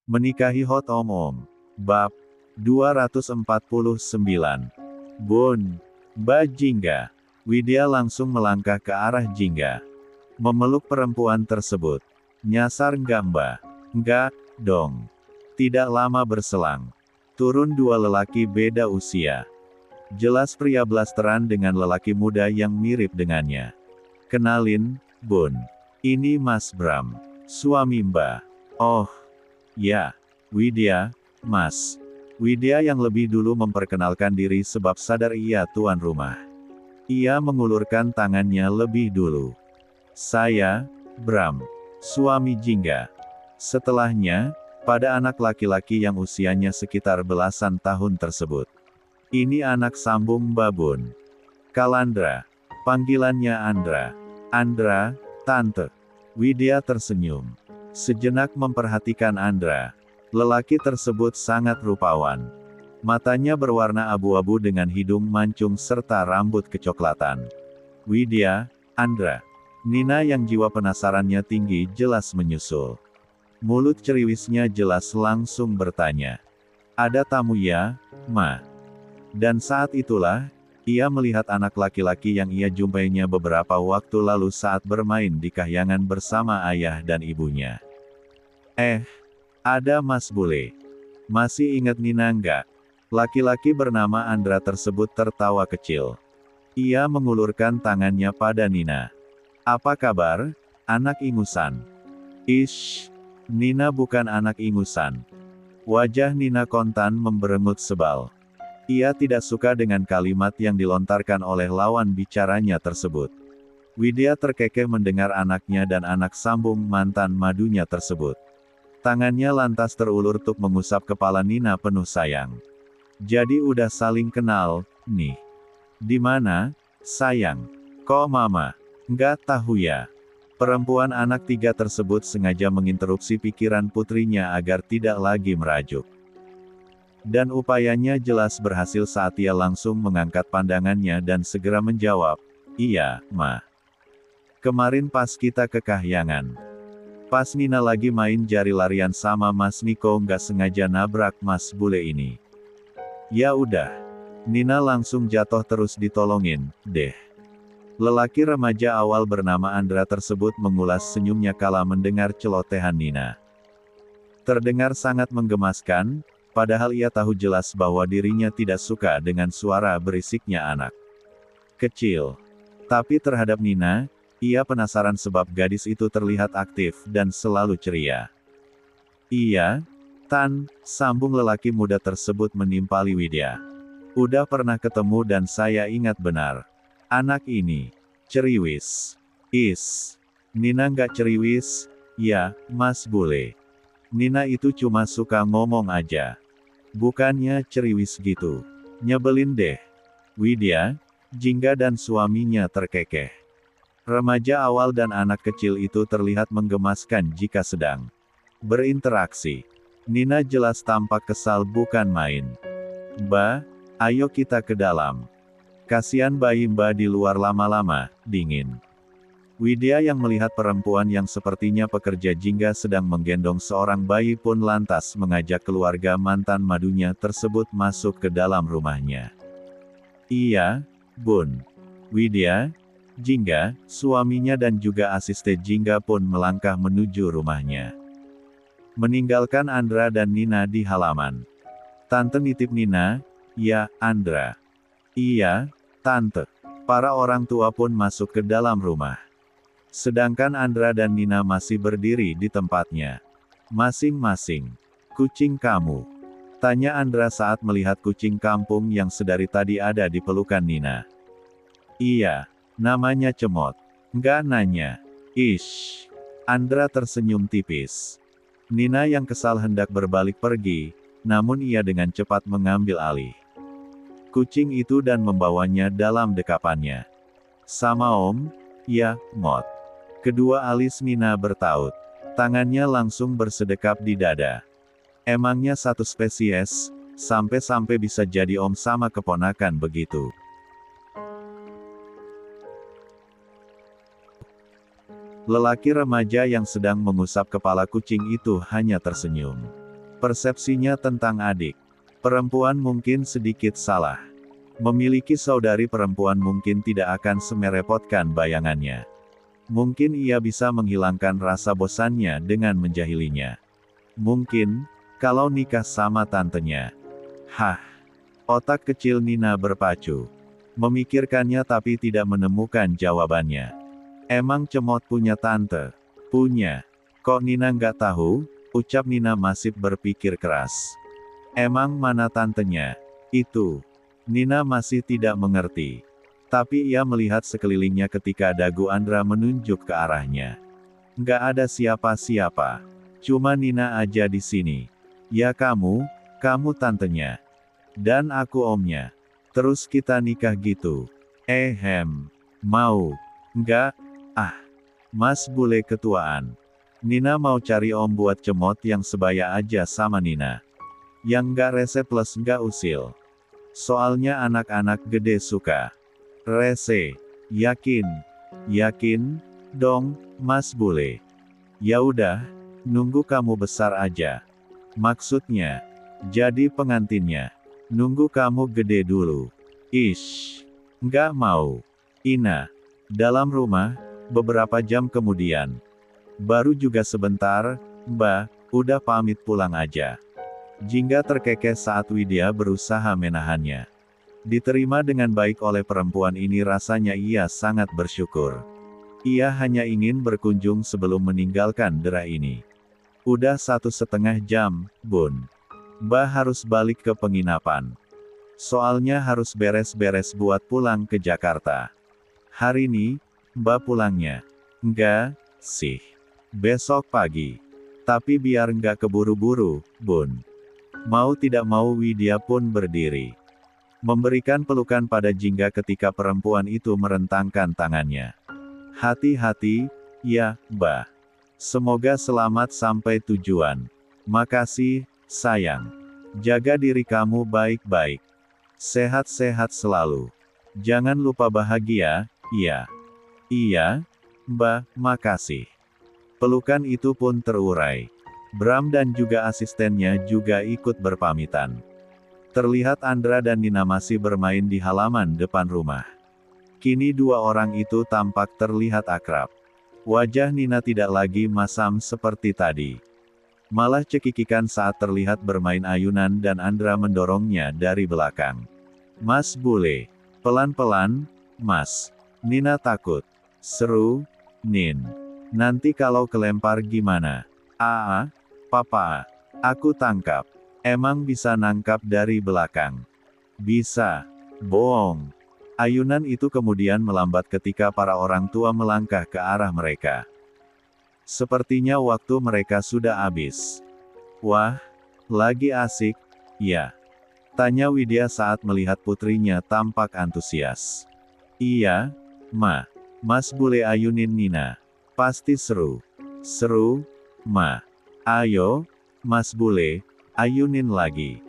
Menikahi Hot Om. Bab 249. Bun. Mbak Jingga. Widya langsung melangkah ke arah Jingga. Memeluk perempuan tersebut. Nyasar nggak mbak? Nggak, dong. Tidak lama berselang. Turun dua lelaki beda usia. Jelas pria blasteran dengan lelaki muda yang mirip dengannya. Kenalin, Bun. Ini Mas Bram. Suami mbak. Oh. Ya, Widya, Mas. Widya yang lebih dulu memperkenalkan diri sebab sadar ia tuan rumah. Ia mengulurkan tangannya lebih dulu. Saya, Bram. Suami Jingga. Setelahnya, pada anak laki-laki yang usianya sekitar belasan tahun tersebut. Ini anak sambung Babun. Kalandra. Panggilannya Andra. Andra, Tante. Widya tersenyum. Sejenak memperhatikan Andra. Lelaki tersebut sangat rupawan. Matanya berwarna abu-abu dengan hidung mancung serta rambut kecoklatan. Widya, Andra. Nina yang jiwa penasarannya tinggi jelas menyusul. Mulut ceriwisnya jelas langsung bertanya. Ada tamu ya, Ma? Dan saat itulah, ia melihat anak laki-laki yang ia jumpainya beberapa waktu lalu saat bermain di kahyangan bersama ayah dan ibunya. Ada Mas Bule. Masih ingat Nina nggak? Laki-laki bernama Andra tersebut tertawa kecil. Ia mengulurkan tangannya pada Nina. Apa kabar, anak ingusan? Ish, Nina bukan anak ingusan. Wajah Nina kontan memberengut sebal. Ia tidak suka dengan kalimat yang dilontarkan oleh lawan bicaranya tersebut. Widya terkekeh mendengar anaknya dan anak sambung mantan madunya tersebut. Tangannya lantas terulur untuk mengusap kepala Nina penuh sayang. Jadi udah saling kenal, nih. Di mana, sayang? Kok mama? Nggak tahu ya. Perempuan anak tiga tersebut sengaja menginterupsi pikiran putrinya agar tidak lagi merajuk. Dan upayanya jelas berhasil saat ia langsung mengangkat pandangannya dan segera menjawab, iya, Ma. Kemarin pas kita ke kahyangan. Pas Nina lagi main jari larian sama Mas Niko nggak sengaja nabrak Mas Bule ini. Ya udah. Nina langsung jatuh terus ditolongin, deh. Lelaki remaja awal bernama Andra tersebut mengulas senyumnya kala mendengar celotehan Nina. Terdengar sangat menggemaskan, padahal ia tahu jelas bahwa dirinya tidak suka dengan suara berisiknya anak kecil. Tapi terhadap Nina, ia penasaran sebab gadis itu terlihat aktif dan selalu ceria. Iya, Tan, sambung lelaki muda tersebut menimpali Widya. Udah pernah ketemu dan saya ingat benar. Anak ini, ceriwis. Nina nggak ceriwis, ya, Mas Bule. Nina itu cuma suka ngomong aja. Bukannya ceriwis gitu. Nyebelin deh. Widya, Jingga dan suaminya terkekeh. Remaja awal dan anak kecil itu terlihat menggemaskan jika sedang berinteraksi. Nina jelas tampak kesal bukan main. Mbak, ayo kita ke dalam. Kasian bayi Mbak di luar lama-lama, dingin. Widya yang melihat perempuan yang sepertinya pekerja jingga sedang menggendong seorang bayi pun lantas mengajak keluarga mantan madunya tersebut masuk ke dalam rumahnya. Iya, Bun. Widya, Jingga, suaminya dan juga asisten Jingga pun melangkah menuju rumahnya. Meninggalkan Andra dan Nina di halaman. Tante nitip Nina, ya, Andra. Iya, Tante. Para orang tua pun masuk ke dalam rumah. Sedangkan Andra dan Nina masih berdiri di tempatnya. Masing-masing. Kucing kamu? Tanya Andra saat melihat kucing kampung yang sedari tadi ada di pelukan Nina. Iya. Namanya Cemot. Nggak nanya. Ish. Andra tersenyum tipis. Nina yang kesal hendak berbalik pergi, namun ia dengan cepat mengambil alih kucing itu dan membawanya dalam dekapannya. Sama Om? Ya, Mot. Kedua alis Nina bertaut. Tangannya langsung bersedekap di dada. Emangnya satu spesies, sampai-sampai bisa jadi Om sama keponakan begitu. Lelaki remaja yang sedang mengusap kepala kucing itu hanya tersenyum. Persepsinya tentang adik perempuan mungkin sedikit salah. Memiliki saudari perempuan mungkin tidak akan semerepotkan bayangannya. Mungkin ia bisa menghilangkan rasa bosannya dengan menjahilinya. Mungkin, kalau nikah sama tantenya. Hah. Otak kecil Nina berpacu. Memikirkannya tapi tidak menemukan jawabannya. Emang Cemot punya tante? Punya. Kok Nina nggak tahu? Ucap Nina masih berpikir keras. Emang mana tantenya? Itu. Nina masih tidak mengerti. Tapi ia melihat sekelilingnya ketika dagu Andra menunjuk ke arahnya. Nggak ada siapa-siapa. Cuma Nina aja di sini. Ya kamu tantenya. Dan aku omnya. Terus kita nikah gitu. Mau. Nggak? Ah. Mas bule ketuaan. Nina mau cari om buat Cemot yang sebaya aja sama Nina. Yang nggak rese plus nggak usil. Soalnya anak-anak gede suka rese. Yakin dong, Mas bule. Ya udah, nunggu kamu besar aja. Maksudnya, jadi pengantinnya. Nunggu kamu gede dulu. Ish. Nggak mau. Ina. Dalam rumah, beberapa jam kemudian. Baru juga sebentar, Mbak, udah pamit pulang aja. Jingga terkekeh saat Widya berusaha menahannya. Diterima dengan baik oleh perempuan ini rasanya ia sangat bersyukur. Ia hanya ingin berkunjung sebelum meninggalkan daerah ini. Udah 1,5 jam, Bun. Mbak harus balik ke penginapan. Soalnya harus beres-beres buat pulang ke Jakarta. Hari ini, Mbak pulangnya. Enggak, sih. Besok pagi. Tapi biar nggak keburu-buru, Bun. Mau tidak mau Widya pun berdiri. Memberikan pelukan pada Jingga ketika perempuan itu merentangkan tangannya. Hati-hati, ya, Mbak. Semoga selamat sampai tujuan. Makasih, sayang. Jaga diri kamu baik-baik. Sehat-sehat selalu. Jangan lupa bahagia, ya. Iya, Mbak, makasih. Pelukan itu pun terurai. Bram dan juga asistennya juga ikut berpamitan. Terlihat Andra dan Nina masih bermain di halaman depan rumah. Kini dua orang itu tampak terlihat akrab. Wajah Nina tidak lagi masam seperti tadi. Malah cekikikan saat terlihat bermain ayunan dan Andra mendorongnya dari belakang. Mas bule. Pelan-pelan, Mas. Nina takut. Seru, Nin. Nanti kalau kelempar gimana? Papa. Aku tangkap. Emang bisa nangkap dari belakang? Bisa. Bohong. Ayunan itu kemudian melambat ketika para orang tua melangkah ke arah mereka. Sepertinya waktu mereka sudah habis. Wah, lagi asik, ya? Tanya Widya saat melihat putrinya tampak antusias. Iya, Ma. Mas bule ayunin Nina. Pasti seru. Seru, Ma. Ayo, Mas bule, ayunin lagi.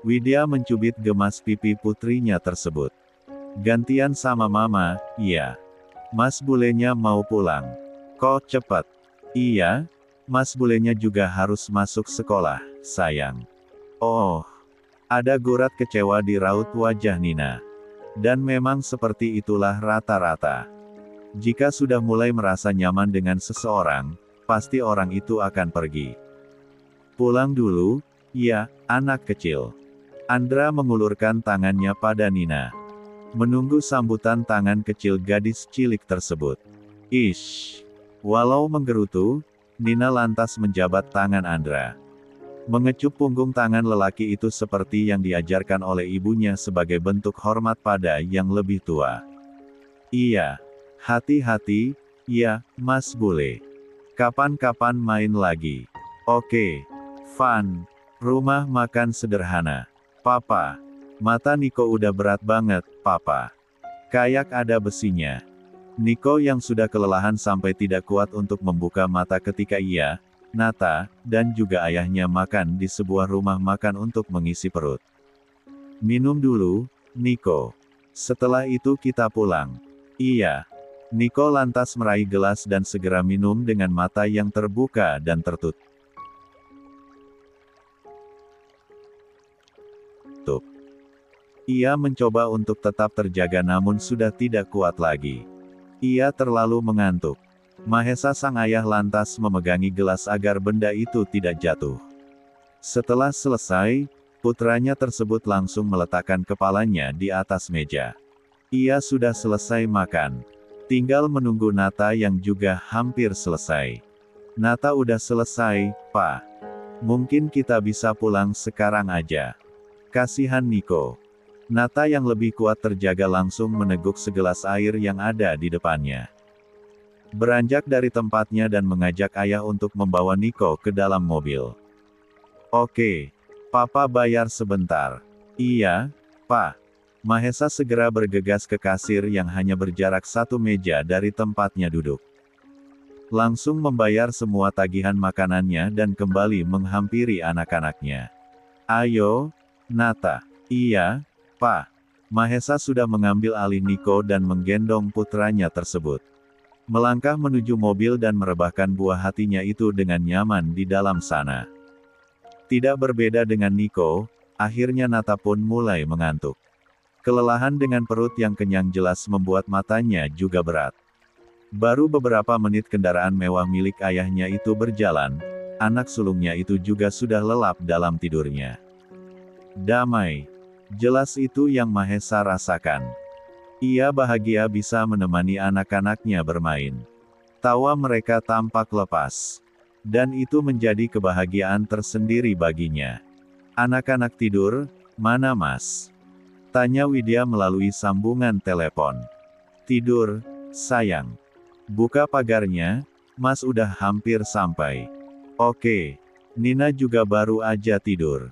Widya mencubit gemas pipi putrinya tersebut. Gantian sama mama, iya. Mas bulenya mau pulang. Kok cepat? Iya, mas bulenya juga harus masuk sekolah, sayang. Oh, ada gurat kecewa di raut wajah Nina. Dan memang seperti itulah rata-rata. Jika sudah mulai merasa nyaman dengan seseorang, pasti orang itu akan pergi. Pulang dulu, ya, anak kecil. Andra mengulurkan tangannya pada Nina. Menunggu sambutan tangan kecil gadis cilik tersebut. Ish. Walau menggerutu, Nina lantas menjabat tangan Andra. Mengecup punggung tangan lelaki itu seperti yang diajarkan oleh ibunya sebagai bentuk hormat pada yang lebih tua. Iya. Hati-hati, ya, Mas bule. Kapan-kapan main lagi. Oke. Fun. Rumah makan sederhana. Papa. Mata Niko udah berat banget, Papa. Kayak ada besinya. Niko yang sudah kelelahan sampai tidak kuat untuk membuka mata ketika ia, Nata, dan juga ayahnya makan di sebuah rumah makan untuk mengisi perut. Minum dulu, Niko. Setelah itu kita pulang. Iya. Niko lantas meraih gelas dan segera minum dengan mata yang terbuka dan tertutup. Ia mencoba untuk tetap terjaga namun sudah tidak kuat lagi. Ia terlalu mengantuk. Mahesa sang ayah lantas memegangi gelas agar benda itu tidak jatuh. Setelah selesai, putranya tersebut langsung meletakkan kepalanya di atas meja. Ia sudah selesai makan. Tinggal menunggu Nata yang juga hampir selesai. Nata udah selesai, Pak. Mungkin kita bisa pulang sekarang aja. Kasihan Nico. Nata yang lebih kuat terjaga langsung meneguk segelas air yang ada di depannya. Beranjak dari tempatnya dan mengajak ayah untuk membawa Nico ke dalam mobil. Oke. Papa bayar sebentar. Iya, Pak. Mahesa segera bergegas ke kasir yang hanya berjarak 1 meja dari tempatnya duduk. Langsung membayar semua tagihan makanannya dan kembali menghampiri anak-anaknya. Ayo, Nata. Iya, Pak. Mahesa sudah mengambil alih Nico dan menggendong putranya tersebut. Melangkah menuju mobil dan merebahkan buah hatinya itu dengan nyaman di dalam sana. Tidak berbeda dengan Nico, akhirnya Nata pun mulai mengantuk. Kelelahan dengan perut yang kenyang jelas membuat matanya juga berat. Baru beberapa menit kendaraan mewah milik ayahnya itu berjalan, anak sulungnya itu juga sudah lelap dalam tidurnya. Damai. Jelas itu yang Mahesa rasakan. Ia bahagia bisa menemani anak-anaknya bermain. Tawa mereka tampak lepas. Dan itu menjadi kebahagiaan tersendiri baginya. Anak-anak tidur, mana Mas? Tanya Widya melalui sambungan telepon. Tidur, sayang. Buka pagarnya, Mas udah hampir sampai. Oke. Nina juga baru aja tidur.